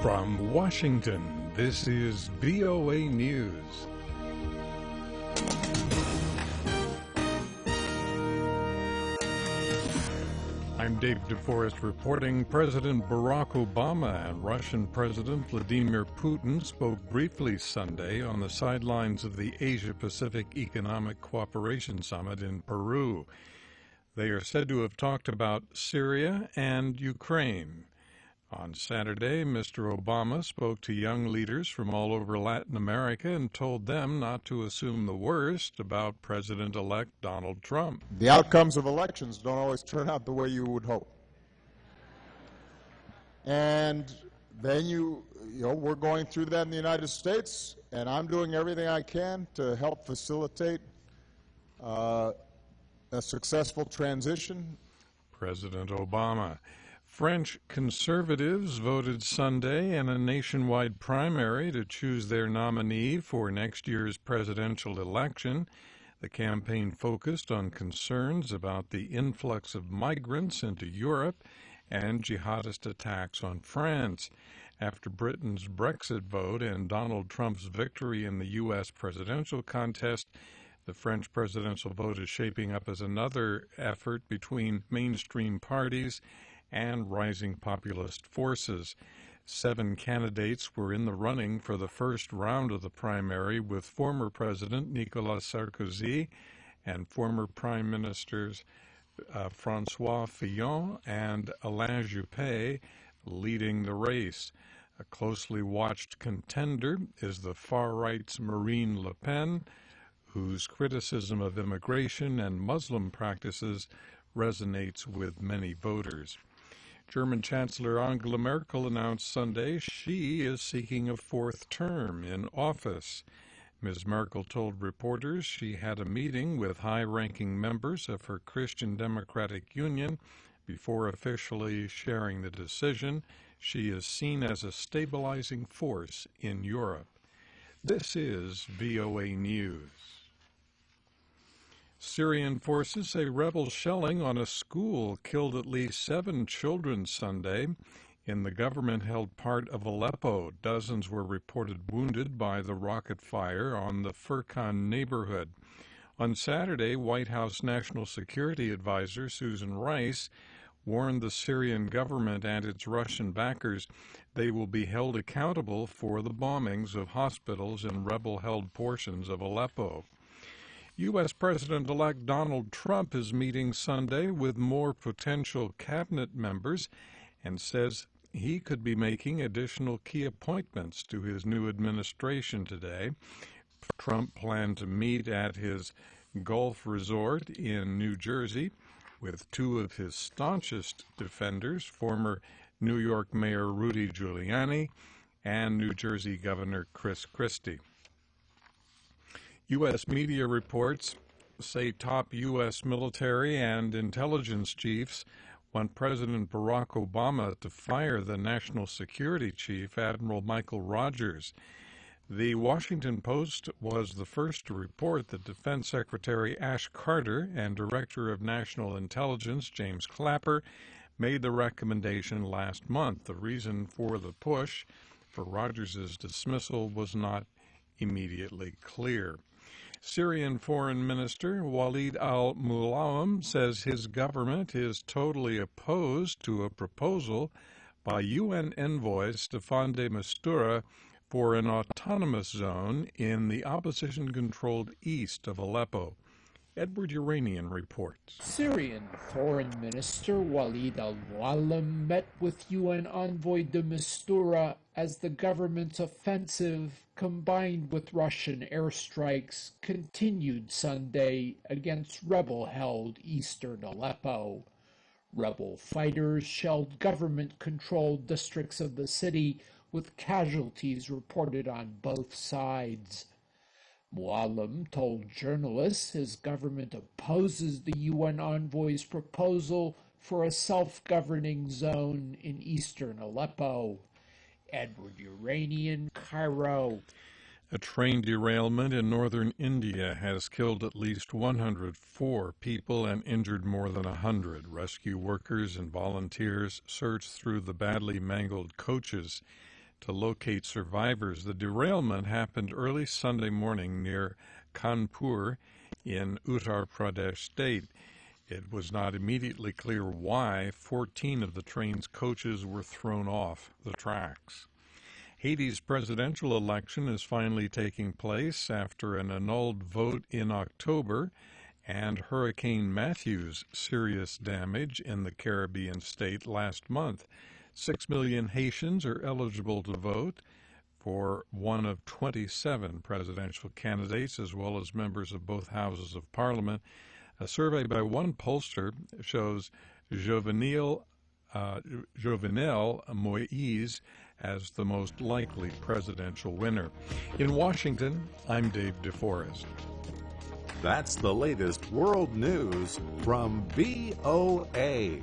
From Washington, this is VOA News. I'm David DeForest reporting. President Barack Obama and Russian President Vladimir Putin spoke briefly Sunday on the sidelines of the Asia-Pacific Economic Cooperation Summit in Peru. They are said to have talked about Syria and Ukraine. On Saturday, Mr. Obama spoke to young leaders from all over Latin America and told them not to assume the worst about President-elect Donald Trump. The outcomes of elections don't always turn out the way you would hope. And then we're going through that in the United States, and I'm doing everything I can to help facilitate a successful transition. President Obama. French conservatives voted Sunday in a nationwide primary to choose their nominee for next year's presidential election. The campaign focused on concerns about the influx of migrants into Europe and jihadist attacks on France. After Britain's Brexit vote and Donald Trump's victory in the U.S. presidential contest, the French presidential vote is shaping up as another effort between mainstream parties and rising populist forces. 7 candidates were in the running for the first round of the primary, with former President Nicolas Sarkozy and former Prime Ministers François Fillon and Alain Juppé leading the race. A closely watched contender is the far-right's Marine Le Pen, whose criticism of immigration and Muslim practices resonates with many voters. German Chancellor Angela Merkel announced Sunday she is seeking a 4th term in office. Ms. Merkel told reporters she had a meeting with high-ranking members of her Christian Democratic Union before officially sharing the decision. She is seen as a stabilizing force in Europe. This is VOA News. Syrian forces say rebel shelling on a school killed at least 7 children Sunday. In the government-held part of Aleppo, dozens were reported wounded by the rocket fire on the Furqan neighborhood. On Saturday, White House National Security Advisor Susan Rice warned the Syrian government and its Russian backers they will be held accountable for the bombings of hospitals in rebel-held portions of Aleppo. U.S. President-elect Donald Trump is meeting Sunday with more potential cabinet members and says he could be making additional key appointments to his new administration today. Trump planned to meet at his Gulf resort in New Jersey with 2 of his staunchest defenders, former New York Mayor Rudy Giuliani and New Jersey Governor Chris Christie. U.S. media reports say top U.S. military and intelligence chiefs want President Barack Obama to fire the National Security Chief, Admiral Michael Rogers. The Washington Post was the first to report that Defense Secretary Ash Carter and Director of National Intelligence James Clapper made the recommendation last month. The reason for the push for Rogers' dismissal was not immediately clear. Syrian Foreign Minister Walid al-Muallem says his government is totally opposed to a proposal by UN envoy Staffan de Mistura for an autonomous zone in the opposition-controlled east of Aleppo. Edward Uranian reports. Syrian Foreign Minister Walid al-Muallem met with UN envoy de Mistura as the government's offensive, combined with Russian airstrikes, continued Sunday against rebel-held eastern Aleppo. Rebel fighters shelled government-controlled districts of the city, with casualties reported on both sides. Muallem told journalists his government opposes the UN envoy's proposal for a self-governing zone in eastern Aleppo. Edward Uranian, Cairo. A train derailment in northern India has killed at least 104 people and injured more than 100. Rescue workers and volunteers searched through the badly mangled coaches to locate survivors. The derailment happened early Sunday morning near Kanpur in Uttar Pradesh state. It was not immediately clear why 14 of the train's coaches were thrown off the tracks. Haiti's presidential election is finally taking place after an annulled vote in October and Hurricane Matthew's serious damage in the Caribbean state last month. 6 million Haitians are eligible to vote for one of 27 presidential candidates, as well as members of both houses of parliament. A survey by one pollster shows Jovenel Moïse as the most likely presidential winner. In Washington, I'm Dave DeForest. That's the latest world news from VOA.